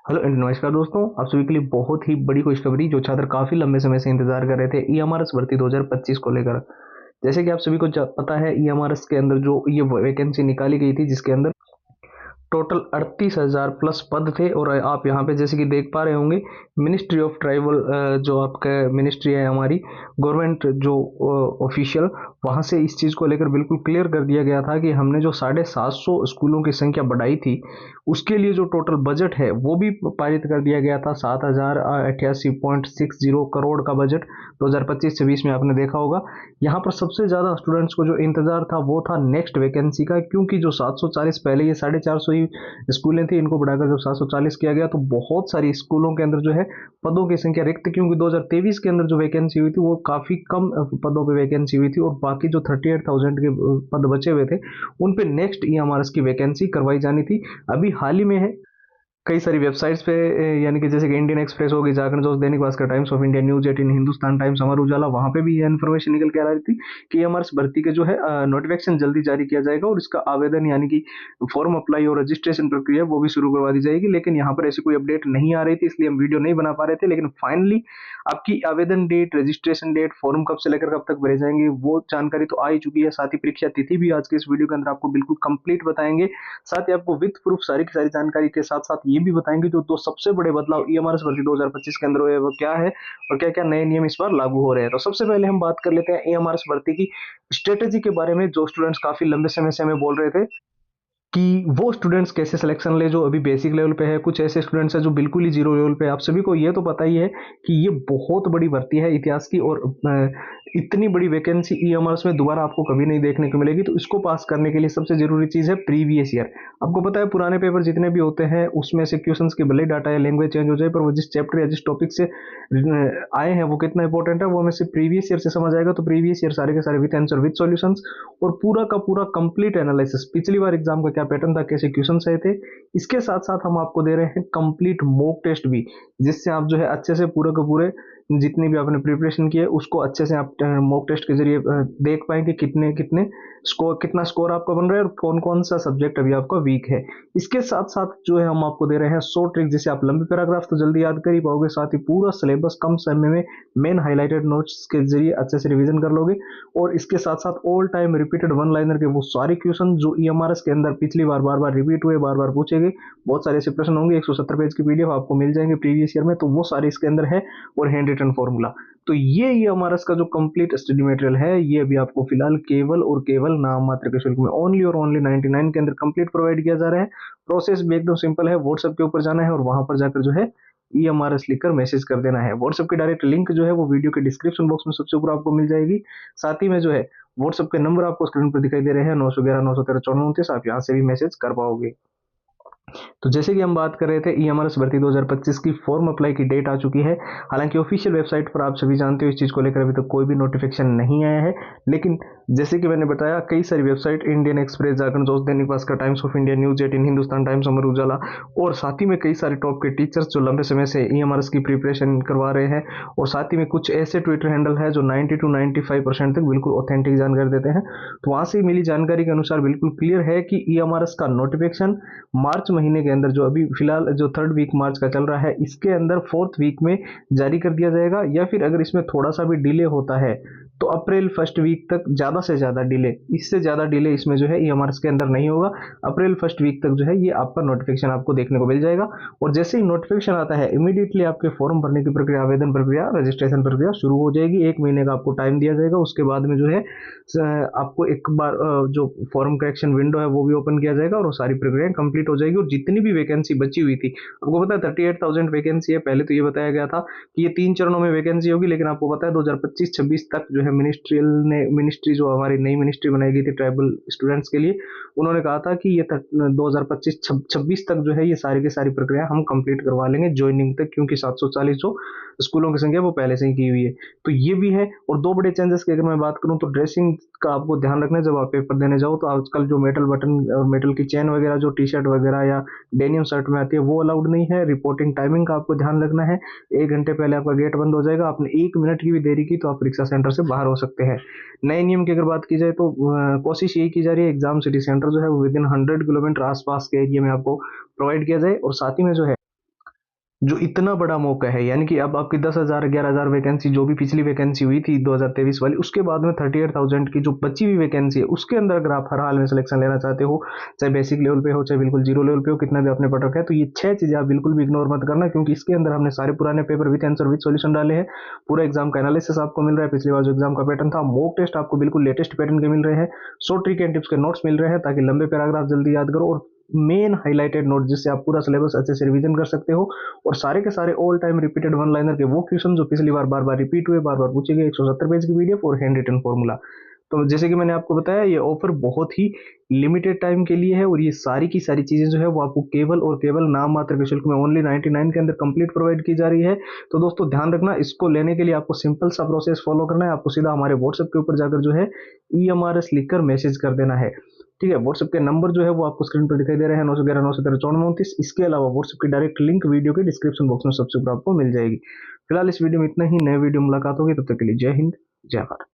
Hello and नमस्कार दोस्तों, आप सभी के लिए बहुत ही बड़ी खुशखबरी जो छात्र काफी लंबे समय से इंतजार कर रहे थे ईएमआरएस भर्ती 2025 को लेकर। जैसे कि आप सभी को पता है, ईएमआरएस के अंदर जो ये वैकेंसी निकाली गई थी जिसके अंदर टोटल 38,000 प्लस पद थे। और आप यहाँ पे जैसे कि देख पा रहे होंगे, मिनिस्ट्री ऑफ ट्राइबल जो आपका मिनिस्ट्री है हमारी गवर्नमेंट जो ऑफिशियल, वहाँ से इस चीज़ को लेकर बिल्कुल क्लियर कर दिया गया था कि हमने जो 750 स्कूलों की संख्या बढ़ाई थी उसके लिए जो टोटल बजट है वो भी पारित कर दिया गया था। 7,088.60 करोड़ का बजट 2025-26 में आपने देखा होगा। यहाँ पर सबसे ज़्यादा स्टूडेंट्स को जो इंतजार था वो था नेक्स्ट वैकेंसी का, क्योंकि जो 740 पहले ये 450 ही स्कूलें थी, इनको बढ़ाकर जब 740 किया गया तो बहुत सारी स्कूलों के अंदर जो है पदों की संख्या रिक्त, क्योंकि 2023 के अंदर जो वैकेंसी हुई थी वो काफ़ी कम पदों पे वैकेंसी हुई थी और बाकी जो 38,000 के पद बचे हुए थे उन पे नेक्स्ट ईएमआरएस की वैकेंसी करवाई जानी थी। अभी हाल ही में है कई सारी वेबसाइट्स पे यानी कि जैसे कि इंडियन एक्सप्रेस होगी, Jagran Josh, Dainik Bhaskar, Times of India, News 18, Hindustan Times, Amar Ujala, वहां पे भी ये इन्फॉर्मेशन निकल के आ रही थी कि एमआरएस भर्ती के जो है नोटिफिकेशन जल्दी जारी किया जाएगा और इसका आवेदन यानी कि फॉर्म अप्लाई और रजिस्ट्रेशन प्रक्रिया वो भी शुरू करवा दी जाएगी। लेकिन यहाँ पर ऐसी कोई अपडेट नहीं आ रही थी, इसलिए हम वीडियो नहीं बना पा रहे थे। लेकिन फाइनली आपकी आवेदन डेट, रजिस्ट्रेशन डेट, फॉर्म कब से लेकर कब तक भरे जाएंगे वो जानकारी तो आ ही चुकी है। साथ ही परीक्षा तिथि भी आज के इस वीडियो के अंदर आपको बिल्कुल कंप्लीट बताएंगे। साथ ही आपको विद प्रूफ सारी की सारी जानकारी के साथ साथ ये भी बताएंगे जो दो सबसे बड़े बदलाव ईएमआरएस भर्ती 2025 के अंदर हुए वो क्या है और क्या क्या नए नियम इस बार लागू हो रहे हैं। तो सबसे पहले हम बात कर लेते हैं ईएमआरएस भर्ती की स्ट्रेटेजी के बारे में। जो स्टूडेंट्स काफी लंबे समय से हमें बोल रहे थे कि वो स्टूडेंट्स कैसे सिलेक्शन ले जो अभी बेसिक लेवल पे है, कुछ ऐसे स्टूडेंट्स हैं जो बिल्कुल ही जीरो लेवल पे है। आप सभी को ये तो पता ही है कि ये बहुत बड़ी भर्ती है इतिहास की, और इतनी बड़ी वैकेंसी ईएमआरएस में दोबारा आपको कभी नहीं देखने को मिलेगी। तो इसको पास करने के लिए सबसे जरूरी चीज है प्रीवियस ईयर। आपको पता है पुराने पेपर जितने भी होते हैं उसमें से क्वेश्चंस के भले डाटा या लैंग्वेज चेंज हो जाए, पर वो जिस चैप्टर या जिस टॉपिक से आए हैं वो कितना इंपॉर्टेंट है वो हमें सिर्फ प्रीवियस ईयर से समझ आएगा। तो प्रीवियस ईयर सारे के सारे विद आंसर, विद सॉल्यूशंस और पूरा का पूरा कंप्लीट एनालिसिस, पिछली बार एग्जाम का क्या पैटर्न था, कैसे क्वेश्चन आए थे, इसके साथ साथ हम आपको दे रहे हैं कंप्लीट मॉक टेस्ट भी, जिससे आप जो है अच्छे से पूरे के पूरे जितनी भी आपने प्रिपरेशन की है उसको अच्छे से आप मॉक टेस्ट के जरिए देख पाएंगे कितने कितने स्कोर, कितना स्कोर आपका बन रहा है और कौन कौन सा सब्जेक्ट अभी आपका वीक है। इसके साथ साथ जो है हम आपको दे रहे हैं 100 ट्रिक, जिसे आप लंबे पैराग्राफ तो जल्दी याद कर ही पाओगे, साथ ही पूरा सिलेबस कम समय में मेन हाईलाइटेड नोट्स के जरिए अच्छे से रिवीजन कर लोगे। और इसके साथ साथ all time repeated one liner के वो सारे क्वेश्चन जो ईएमआरएस के अंदर पिछली बार बार बार रिपीट हुए, बार बार पूछे गए, बहुत सारे ऐसे प्रश्न होंगे। 170 पेज की पीडीएफ आपको मिल जाएंगे प्रीवियस ईयर में, तो वो सारे इसके अंदर है और हैंड रिटन फॉर्मूला। तो ये हमारा इसका जो कंप्लीट स्टडी मटेरियल है ये अभी आपको फिलहाल केवल और केवल नाम मात्र के शुल्क में ओनली और ओनली 99 के अंदर कंप्लीट प्रोवाइड किया जा रहा है। प्रोसेस भी एकदम सिंपल है, व्हाट्सएप के ऊपर जाना है और वहां पर जाकर जो है ईएमआरएस लिखकर मैसेज कर देना है। व्हाट्सएप की डायरेक्ट लिंक जो है वो वीडियो के डिस्क्रिप्शन बॉक्स में सबसे ऊपर आपको मिल जाएगी। साथ ही में जो है व्हाट्सएप के नंबर आपको स्क्रीन पर दिखाई दे रहे हैं, 911 913 9429, आप यहाँ से भी मैसेज कर पाओगे। तो जैसे कि हम बात कर रहे थे ईएमआरएस भर्ती 2025 की फॉर्म अप्लाई की डेट आ चुकी है। हालांकि ऑफिशियल वेबसाइट पर आप सभी जानते हो इस चीज़ को लेकर अभी तक कोई भी नोटिफिकेशन नहीं आया है, लेकिन जैसे कि मैंने बताया कई सारी website, Indian express, Jagran Josh, Dainik Bhaskar, Times of India, News 18, Hindustan Times, Amar Ujala और साथ ही में कई सारे टॉप के टीचर्स जो लंबे समय से ईएमआरएस की प्रिपरेशन करवा रहे हैं, और साथ ही में कुछ ऐसे ट्विटर हैंडल है जो 90 to 95% तक बिल्कुल ऑथेंटिक जानकारी देते हैं। तो वहां से मिली जानकारी के अनुसार बिल्कुल क्लियर है कि ईएमआरएस का नोटिफिकेशन मार्च महीने के अंदर, जो अभी फिलहाल जो थर्ड वीक मार्च का चल रहा है, इसके अंदर फोर्थ वीक में जारी कर दिया जाएगा। या फिर अगर इसमें थोड़ा सा भी डिले होता है तो अप्रैल फर्स्ट वीक तक, ज्यादा से ज्यादा डिले, इससे ज्यादा डिले इसमें जो है ईएमआरएस के अंदर नहीं होगा। अप्रैल फर्स्ट वीक तक जो है ये आपका नोटिफिकेशन आपको देखने को मिल जाएगा। और जैसे ही नोटिफिकेशन आता है इमीडिएटली आपके फॉर्म भरने की प्रक्रिया, आवेदन प्रक्रिया, रजिस्ट्रेशन प्रक्रिया शुरू हो जाएगी। 1 महीने का आपको टाइम दिया जाएगा। उसके बाद में जो है आपको एक बार जो फॉर्म करेक्शन विंडो है वो भी ओपन किया जाएगा और वो सारी प्रक्रिया कंप्लीट हो जाएगी। और जितनी भी वैकेंसी बची हुई थी, आपको पता है 38,000 वैकेंसी है। पहले तो ये बताया गया था कि ये 3 चरणों में वैकेंसी होगी, लेकिन आपको पता है 2025-26 तक जो है मिनिस्ट्री जो हमारी नई मिनिस्ट्री बनाई गई थी ट्राइबल स्टूडेंट्स के लिए, उन्होंने कहा था कि ये 2025-26 तक जो है ये सारी की सारी प्रक्रिया हम कंप्लीट करवा लेंगे ज्वाइनिंग तक, क्योंकि 740 जो स्कूलों की संख्या वो पहले से ही की हुई है। तो ये भी है। और दो बड़े चेंजेस की अगर मैं बात करूं तो ड्रेसिंग का आपको ध्यान रखना है जब आप पेपर देने जाओ। तो आजकल जो मेटल बटन और मेटल की चेन वगैरह जो टी शर्ट वगैरह या डेनियम शर्ट में आती है वो अलाउड नहीं है। रिपोर्टिंग टाइमिंग का आपको ध्यान रखना है, 1 घंटे पहले आपका गेट बंद हो जाएगा। आपने 1 मिनट की भी देरी की तो आप परीक्षा सेंटर से बाहर हो सकते हैं। नए नियम की अगर बात की जाए तो कोशिश यही की जा रही है एग्जाम सिटी सेंटर जो है वो विद इन 100 किलोमीटर आसपास के एरिया में आपको प्रोवाइड किया जाए। और साथ ही में जो है जो इतना बड़ा मौका है, यानी कि अब आपकी 10,000 11,000 वैकेंसी जो भी पिछली वैकेंसी हुई थी 2023 वाली, उसके बाद में 38,000 की जो बची हुई वैकेंसी है उसके अंदर अगर आप हर हाल में सिलेक्शन लेना चाहते हो, चाहे बेसिक लेवल पे हो चाहे बिल्कुल जीरो लेवल पे हो, कितना भी आपने पढ़ रखा है, तो ये 6 चीजें आप बिल्कुल भी इग्नोर मत करना, क्योंकि इसके अंदर हमने सारे पुराने paper with answer with solution डाले हैं। पूरा एग्जाम का एनालिसिस आपको मिल रहा है, पिछली बार जो एग्जाम का पैटर्न था, मॉक टेस्ट आपको बिल्कुल लेटेस्ट पैटर्न के मिल रहे हैं, शॉर्ट ट्रिक एंड टिप्स के नोट्स मिल रहे हैं ताकि लंबे पैराग्राफ जल्दी याद करो, और मेन हाईलाइटेड नोट जिससे आप पूरा सिलेबस अच्छे से रिवीजन कर सकते हो, और सारे के सारे all time repeated one liner के वो क्वेश्चन जो पिछली बार बार बार रिपीट हुए, बार बार पूछे गए, 170 पेज की पीडीएफ और हैंड रिटन फॉर्मूला। तो जैसे कि मैंने आपको बताया, ये ऑफर बहुत ही लिमिटेड टाइम के लिए है, और ये सारी की सारी चीजें जो है वो आपको केवल और केवल नाम मात्र के शुल्क में ओनली 99 के अंदर कंप्लीट प्रोवाइड की जा रही है। तो दोस्तों ध्यान रखना, इसको लेने के लिए आपको सिंपल सा प्रोसेस फॉलो करना है। आपको सीधा हमारे व्हाट्सएप के ऊपर जाकर जो है EMRS लिखकर मैसेज कर देना है। ठीक है, व्हाट्सएप के नंबर जो है वो आपको स्क्रीन पर दिखाई दे रहे हैं, 911 913 9429। इसके अलावा व्हाट्सएप की डायरेक्ट लिंक वीडियो के डिस्क्रिप्शन बॉक्स में सबसे ऊपर आपको मिल जाएगी। फिलहाल इस वीडियो में इतना ही, नए वीडियो मुलाकात होगी, तब तक के लिए जय हिंद, जय भारत।